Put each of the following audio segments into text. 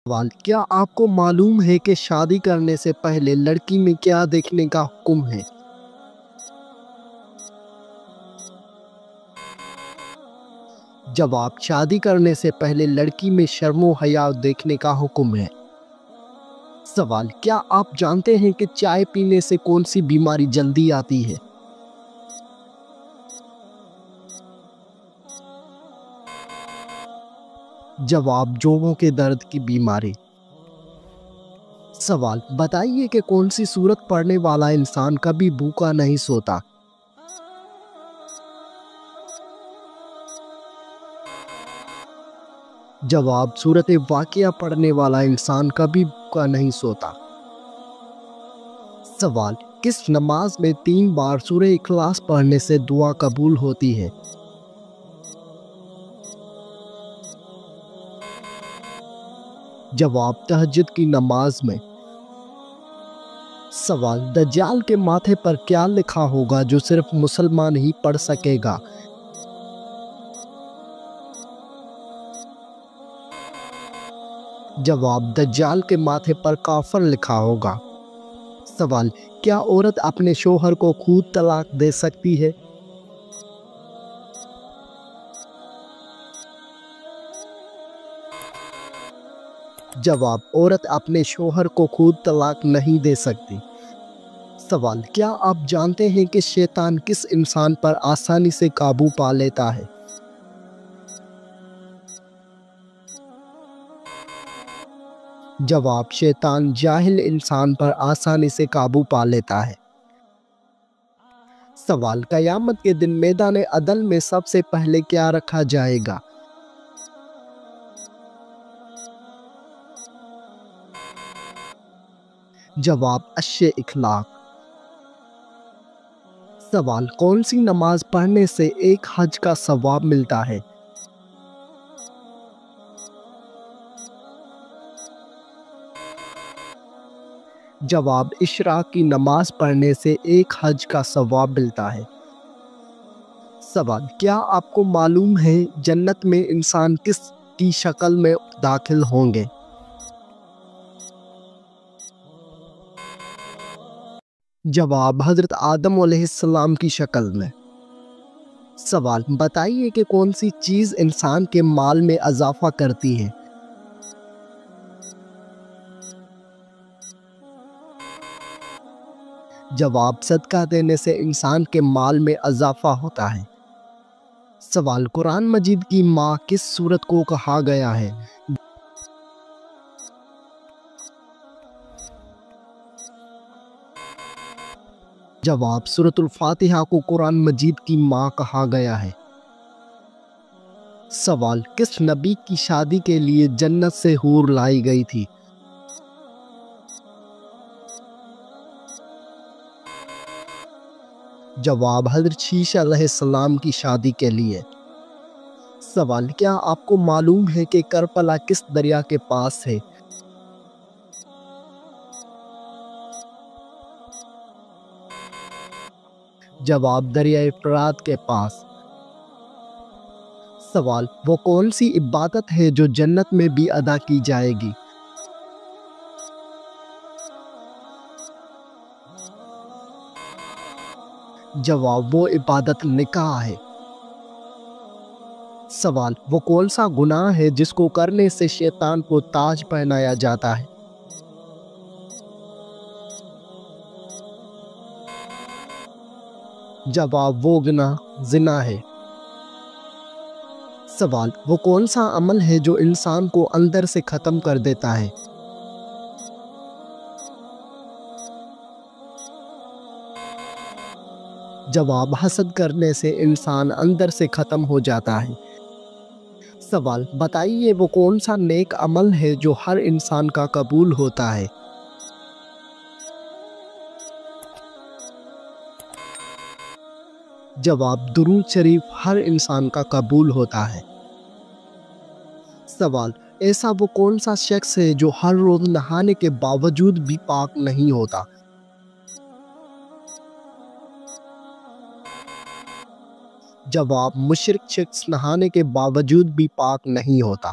سوال: کیا آپ کو معلوم ہے کہ شادی کرنے سے پہلے لڑکی میں کیا دیکھنے کا حکم ہے؟ جواب: شادی کرنے سے پہلے لڑکی میں شرم و حیا دیکھنے کا حکم ہے۔ سوال: کیا آپ جانتے ہیں کہ چائے پینے سے کون سی بیماری جلدی آتی ہے؟ جواب: جوڑوں کے درد کی بیماری۔ سوال: بتائیے کہ کون سی سورت پڑھنے والا انسان کبھی بھوکا نہیں سوتا؟ جواب: سورت واقعہ پڑھنے والا انسان کبھی بھوکا نہیں سوتا۔ سوال: کس نماز میں 3 بار سورہ اخلاص پڑھنے سے دعا قبول ہوتی ہے؟ جواب: تہجد کی نماز میں۔ سوال: دجال کے ماتھے پر کیا لکھا ہوگا جو صرف مسلمان ہی پڑھ سکے گا؟ جواب: دجال کے ماتھے پر کافر لکھا ہوگا۔ سوال: کیا عورت اپنے شوہر کو خود طلاق دے سکتی ہے؟ جواب: عورت اپنے شوہر کو خود طلاق نہیں دے سکتی۔ سوال: کیا آپ جانتے ہیں کہ شیطان کس انسان پر آسانی سے قابو پا لیتا ہے؟ جواب: شیطان جاہل انسان پر آسانی سے قابو پا لیتا ہے۔ سوال: قیامت کے دن میدان عدل میں سب سے پہلے کیا رکھا جائے گا؟ جواب: اچھے اخلاق۔ سوال: کون سی نماز پڑھنے سے ایک حج کا ثواب ملتا ہے؟ جواب: اشراق کی نماز پڑھنے سے ایک حج کا ثواب ملتا ہے۔ سوال: کیا آپ کو معلوم ہے جنت میں انسان کس کی شکل میں داخل ہوں گے؟ جواب: حضرت آدم علیہ السلام کی شکل میں۔ سوال: بتائیے کہ کون سی چیز انسان کے مال میں اضافہ کرتی ہے؟ جواب: صدقہ دینے سے انسان کے مال میں اضافہ ہوتا ہے۔ سوال: قرآن مجید کی ماں کس سورت کو کہا گیا ہے؟ جواب: سورۃ الفاتحہ کو قرآن مجید کی ماں کہا گیا ہے۔ سوال: کس نبی کی شادی کے لیے جنت سے حور لائی گئی تھی؟ جواب: حضرت شیشہ علیہ السلام کی شادی کے لیے۔ سوال: کیا آپ کو معلوم ہے کہ کربلا کس دریا کے پاس ہے؟ جواب: دریائے فرات کے پاس۔ سوال: وہ کون سی عبادت ہے جو جنت میں بھی ادا کی جائے گی؟ جواب: وہ عبادت نکاح ہے۔ سوال: وہ کون سا گناہ ہے جس کو کرنے سے شیطان کو تاج پہنایا جاتا ہے؟ جواب: وہ گناہ زنا ہے۔ سوال: وہ کون سا عمل ہے جو انسان کو اندر سے ختم کر دیتا ہے؟ جواب: حسد کرنے سے انسان اندر سے ختم ہو جاتا ہے۔ سوال: بتائیے وہ کون سا نیک عمل ہے جو ہر انسان کا قبول ہوتا ہے؟ جواب: درود شریف ہر انسان کا قبول ہوتا ہے۔ سوال: ایسا وہ کون سا شخص ہے جو ہر روز نہانے کے باوجود بھی پاک نہیں ہوتا؟ جواب: مشرک شخص نہانے کے باوجود بھی پاک نہیں ہوتا۔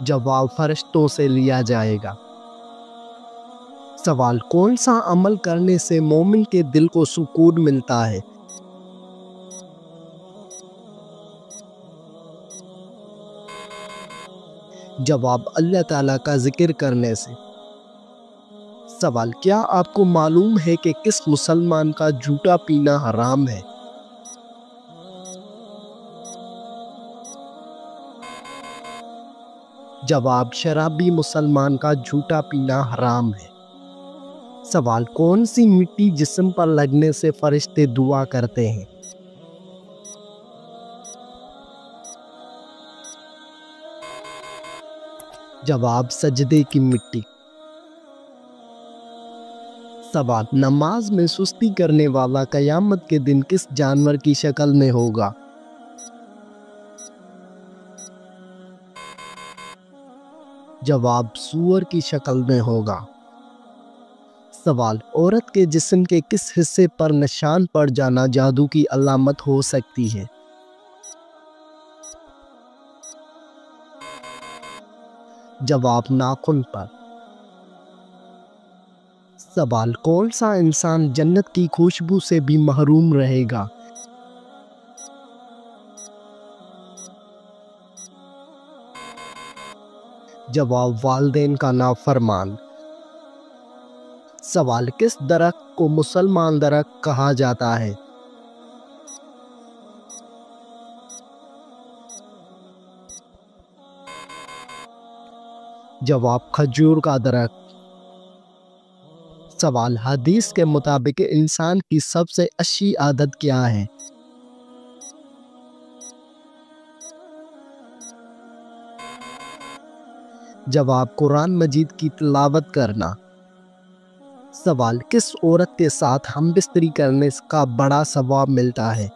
جواب فرشتوں سے لیا جائے گا۔ سوال کون سا عمل کرنے سے مومن کے دل کو سکون ملتا ہے؟ جواب اللہ تعالیٰ کا ذکر کرنے سے۔ سوال کیا آپ کو معلوم ہے کہ کس مسلمان کا جھوٹا پینا حرام ہے؟ جواب شرابی مسلمان کا جھوٹا پینا حرام ہے۔ سوال کون سی مٹی جسم پر لگنے سے فرشتے دعا کرتے ہیں؟ جواب سجدے کی مٹی۔ سوال نماز میں سستی کرنے والا قیامت کے دن کس جانور کی شکل میں ہوگا؟ جواب سور کی شکل میں ہوگا۔ سوال عورت کے جسم کے کس حصے پر نشان پڑ جانا جادو کی علامت ہو سکتی ہے؟ جواب ناخن پر۔ سوال کون سا انسان جنت کی خوشبو سے بھی محروم رہے گا؟ جواب والدین کا نافرمان۔ سوال کس درخت کو مسلمان درخت کہا جاتا ہے؟ جواب کھجور کا درخت۔ سوال حدیث کے مطابق انسان کی سب سے اچھی عادت کیا ہے؟ جواب قرآن مجید کی تلاوت کرنا۔ سوال کس عورت کے ساتھ ہم بستری کرنے کا بڑا ثواب ملتا ہے؟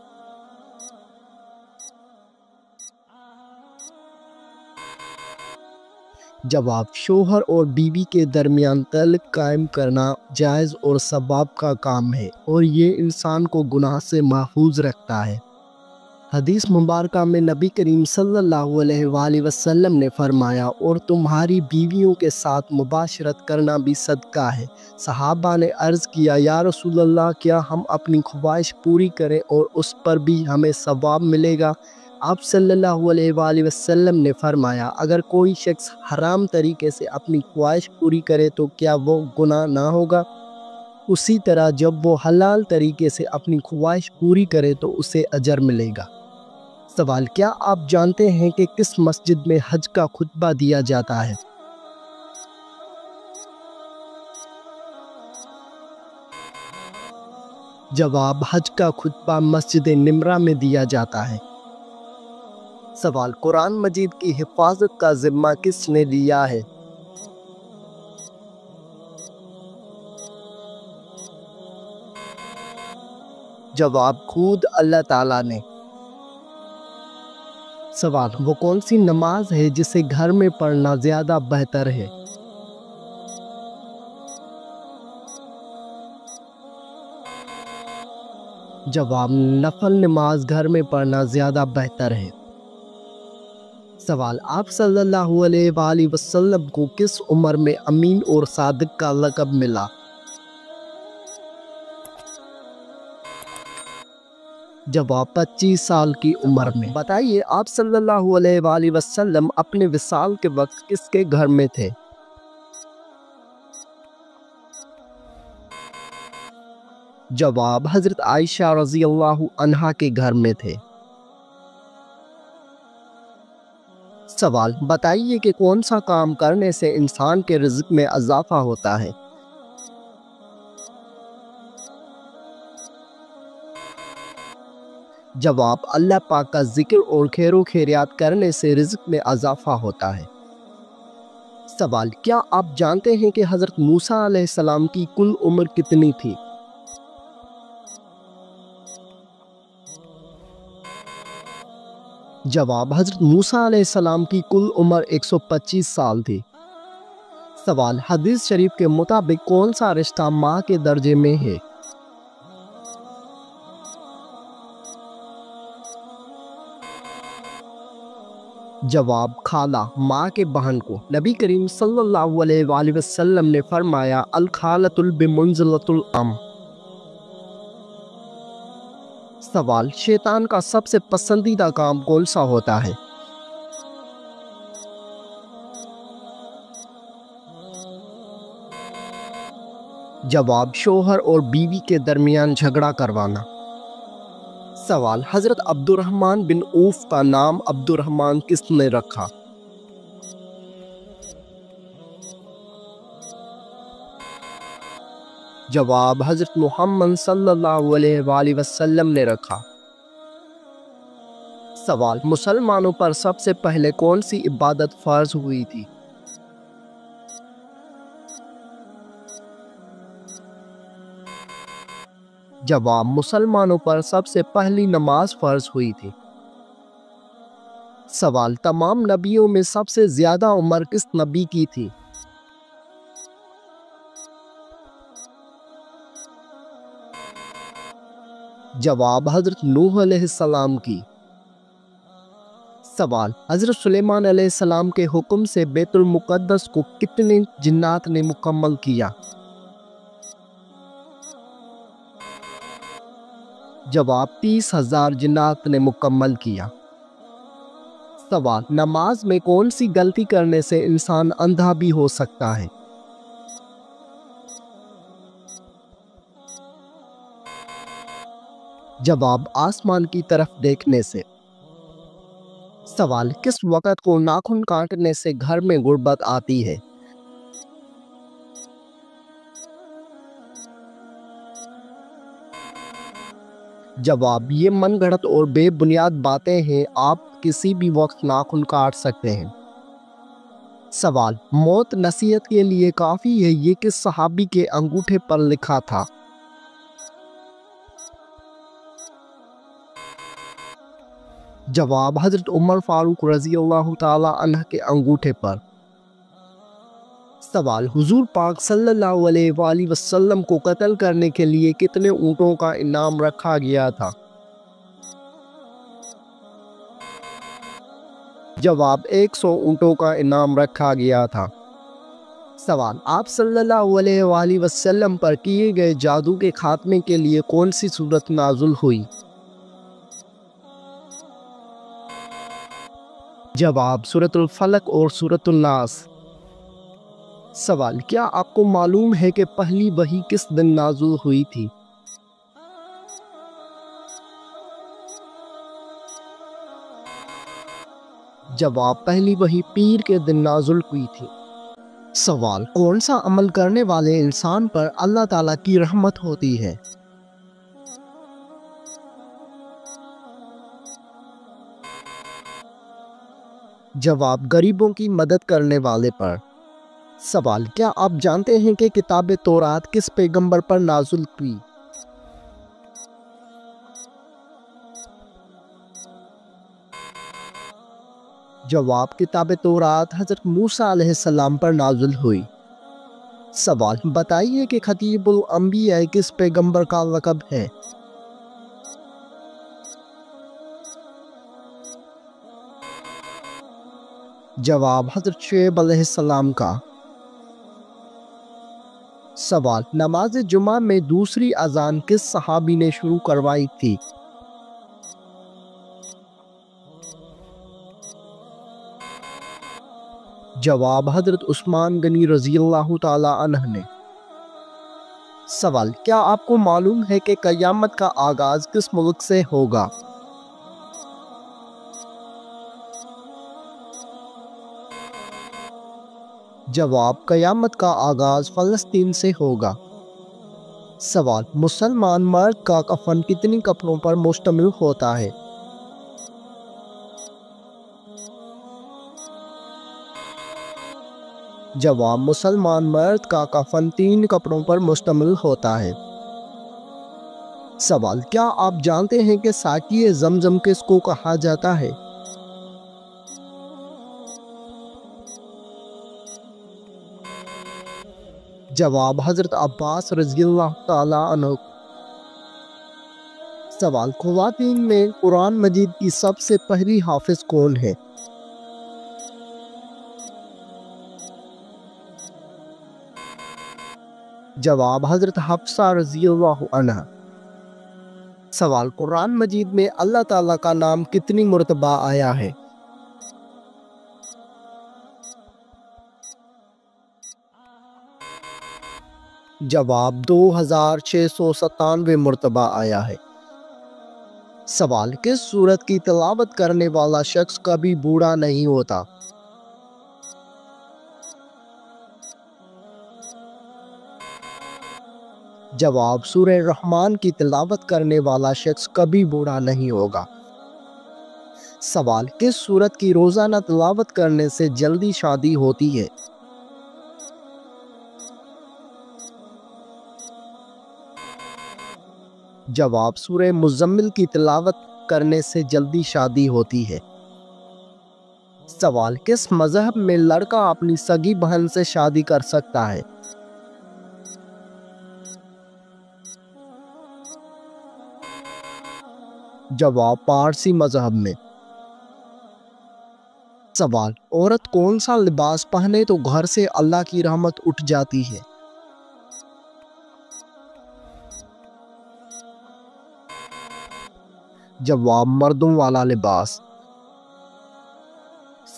جواب شوہر اور بیوی کے درمیان تعلق قائم کرنا جائز اور ثواب کا کام ہے اور یہ انسان کو گناہ سے محفوظ رکھتا ہے۔ حدیث مبارکہ میں نبی کریم صلی اللہ علیہ وآلہ وسلم نے فرمایا اور تمہاری بیویوں کے ساتھ مباشرت کرنا بھی صدقہ ہے۔ صحابہ نے عرض کیا یا رسول اللہ کیا ہم اپنی خواہش پوری کریں اور اس پر بھی ہمیں ثواب ملے گا؟ آپ صلی اللہ علیہ وآلہ وسلم نے فرمایا اگر کوئی شخص حرام طریقے سے اپنی خواہش پوری کرے تو کیا وہ گناہ نہ ہوگا؟ اسی طرح جب وہ حلال طریقے سے اپنی خواہش پوری کرے تو اسے اجر ملے گا۔ سوال کیا آپ جانتے ہیں کہ کس مسجد میں حج کا خطبہ دیا جاتا ہے؟ جواب حج کا خطبہ مسجد نمرہ میں دیا جاتا ہے۔ سوال قرآن مجید کی حفاظت کا ذمہ کس نے لیا ہے؟ جواب خود اللہ تعالیٰ نے۔ سوال وہ کون سی نماز ہے جسے گھر میں پڑھنا زیادہ بہتر ہے؟ جواب نفل نماز گھر میں پڑھنا زیادہ بہتر ہے۔ سوال آپ صلی اللہ علیہ وآلہ وسلم کو کس عمر میں امین اور صادق کا لقب ملا؟ جواب 25 سال کی عمر میں۔ بتائیے آپ صلی اللہ علیہ وآلہ وسلم اپنے وصال کے وقت کس کے گھر میں تھے؟ جواب حضرت عائشہ رضی اللہ عنہا کے گھر میں تھے۔ سوال بتائیے کہ کون سا کام کرنے سے انسان کے رزق میں اضافہ ہوتا ہے؟ جواب اللہ پاک کا ذکر اور خیر و خیریات کرنے سے رزق میں اضافہ ہوتا ہے۔ سوال کیا آپ جانتے ہیں کہ حضرت موسیٰ علیہ السلام کی کل عمر کتنی تھی؟ جواب حضرت موسیٰ علیہ السلام کی کل عمر 125 سال تھی۔ سوال حدیث شریف کے مطابق کون سا رشتہ ماں کے درجے میں ہے؟ جواب خالہ، ماں کے بہن کو۔ نبی کریم صلی اللہ علیہ وآلہ وسلم نے فرمایا الخالۃ بمنزلۃ الام۔ سوال، شیطان کا سب سے پسندیدہ کام کون سا ہوتا ہے؟ جواب، شوہر اور بیوی کے درمیان جھگڑا کروانا۔ سوال، حضرت عبد الرحمن بن عوف کا نام عبد الرحمن کس نے رکھا؟ جواب، حضرت محمد صلی اللہ علیہ وآلہ وسلم نے رکھا۔ سوال، مسلمانوں پر سب سے پہلے کون سی عبادت فرض ہوئی تھی؟ جواب، مسلمانوں پر سب سے پہلی نماز فرض ہوئی تھی۔ سوال، تمام نبیوں میں سب سے زیادہ عمر کس نبی کی تھی؟ جواب، حضرت نوح علیہ السلام کی۔ سوال، حضرت سلیمان علیہ السلام کے حکم سے بیت المقدس کو کتنے جنات نے مکمل کیا؟ جواب، 30,000 جنات نے مکمل کیا۔ سوال، نماز میں کون سی غلطی کرنے سے انسان اندھا بھی ہو سکتا ہے؟ جواب، آسمان کی طرف دیکھنے سے۔ سوال، کس وقت کو ناخن کاٹنے سے گھر میں غربت آتی ہے؟ جواب، یہ من گھڑت اور بے بنیاد باتیں ہیں، آپ کسی بھی وقت ناخن کاٹ سکتے ہیں۔ سوال، موت نصیحت کے لیے کافی ہے، یہ کس صحابی کے انگوٹھے پر لکھا تھا؟ جواب، حضرت عمر فاروق رضی اللہ تعالی عنہ کے انگوٹھے پر۔ سوال، حضور پاک صلی اللہ علیہ وآلہ وسلم کو قتل کرنے کے لیے کتنے اونٹوں کا انعام رکھا گیا تھا؟ جواب، 100 اونٹوں کا انعام رکھا گیا تھا۔ سوال، آپ صلی اللہ علیہ وآلہ وسلم پر کیے گئے جادو کے خاتمے کے لیے کون سی سورت نازل ہوئی؟ جواب، سورۃ الفلق اور سورۃ الناس۔ سوال، کیا آپ کو معلوم ہے کہ پہلی وحی کس دن نازل ہوئی تھی؟ جواب، پہلی وحی پیر کے دن نازل ہوئی تھی۔ سوال، کون سا عمل کرنے والے انسان پر اللہ تعالیٰ کی رحمت ہوتی ہے؟ جواب، غریبوں کی مدد کرنے والے پر۔ سوال، کیا آپ جانتے ہیں کہ کتاب تورات کس پیغمبر پر نازل ہوئی؟ جواب، کتاب تورات حضرت موسیٰ علیہ السلام پر نازل ہوئی۔ سوال، بتائیے کہ خطیب الانبیاء کس پیغمبر کا لقب ہے؟ جواب، حضرت شعیب علیہ السلام کا۔ سوال، نماز جمعہ میں دوسری اذان کس صحابی نے شروع کروائی تھی؟ جواب، حضرت عثمان غنی رضی اللہ تعالی عنہ نے۔ سوال، کیا آپ کو معلوم ہے کہ قیامت کا آغاز کس ملک سے ہوگا؟ جواب، قیامت کا آغاز فلسطین سے ہوگا۔ سوال، مسلمان مرد کا کفن کتنی کپڑوں پر مشتمل ہوتا ہے؟ جواب، مسلمان مرد کا کفن 3 کپڑوں پر مشتمل ہوتا ہے۔ سوال، کیا آپ جانتے ہیں کہ ساقی زمزم کس کو کہا جاتا ہے؟ جواب، حضرت عباس رضی اللہ تعالی عنہ۔ سوال، خواتین میں قرآن مجید کی سب سے پہلی حافظ کون ہے؟ جواب حضرت حفصہ رضی اللہ عنہ۔ سوال، قرآن مجید میں اللہ تعالیٰ کا نام کتنی مرتبہ آیا ہے؟ جواب 2697 مرتبہ آیا ہے۔ سوال، کس سورت کی تلاوت کرنے والا شخص کبھی بوڑھا نہیں ہوتا؟ جواب، سورہ رحمان کی تلاوت کرنے والا شخص کبھی بوڑھا نہیں ہوگا۔ سوال، کس سورت کی روزانہ تلاوت کرنے سے جلدی شادی ہوتی ہے؟ جواب، سورہ مزمل کی تلاوت کرنے سے جلدی شادی ہوتی ہے۔ سوال، کس مذہب میں لڑکا اپنی سگی بہن سے شادی کر سکتا ہے؟ جواب، پارسی مذہب میں۔ سوال، عورت کون سا لباس پہنے تو گھر سے اللہ کی رحمت اٹھ جاتی ہے؟ جواب، مردوں والا لباس۔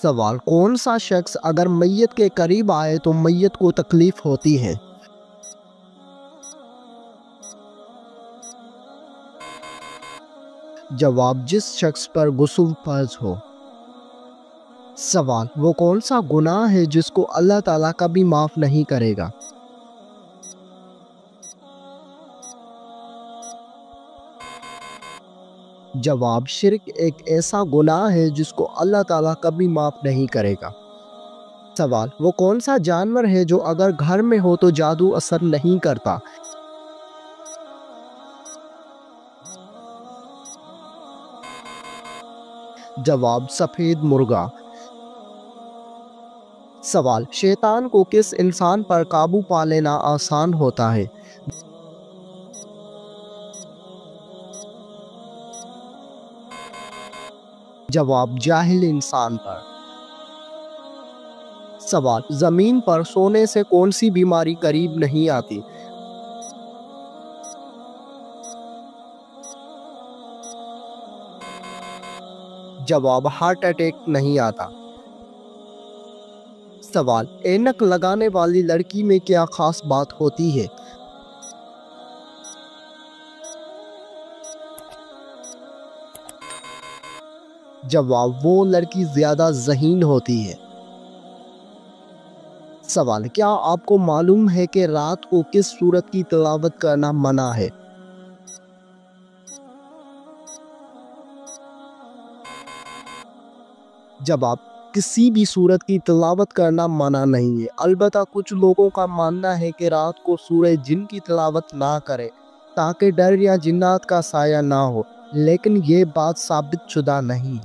سوال، کون سا شخص اگر میت کے قریب آئے تو میت کو تکلیف ہوتی ہے؟ جواب، جس شخص پر غسل فرض ہو۔ سوال، وہ کون سا گناہ ہے جس کو اللہ تعالیٰ کبھی معاف نہیں کرے گا؟ جواب، شرک ایک ایسا گناہ ہے جس کو اللہ تعالیٰ کبھی معاف نہیں کرے گا۔ سوال، وہ کون سا جانور ہے جو اگر گھر میں ہو تو جادو اثر نہیں کرتا؟ جواب، سفید مرغا۔ سوال، شیطان کو کس انسان پر قابو پا لینا آسان ہوتا ہے؟ جواب، جاہل انسان پر۔ سوال، زمین پر سونے سے کون سی بیماری قریب نہیں آتی؟ جواب، ہارٹ اٹیک نہیں آتا۔ سوال، اینک لگانے والی لڑکی میں کیا خاص بات ہوتی ہے؟ جواب، وہ لڑکی زیادہ ذہین ہوتی ہے۔ سوال، کیا آپ کو معلوم ہے کہ رات کو کس سورت کی تلاوت کرنا منع ہے؟ جواب، کسی بھی سورت کی تلاوت کرنا منع نہیں ہے، البتہ کچھ لوگوں کا ماننا ہے کہ رات کو سورہ جن کی تلاوت نہ کرے تاکہ ڈر یا جنات کا سایہ نہ ہو، لیکن یہ بات ثابت شدہ نہیں۔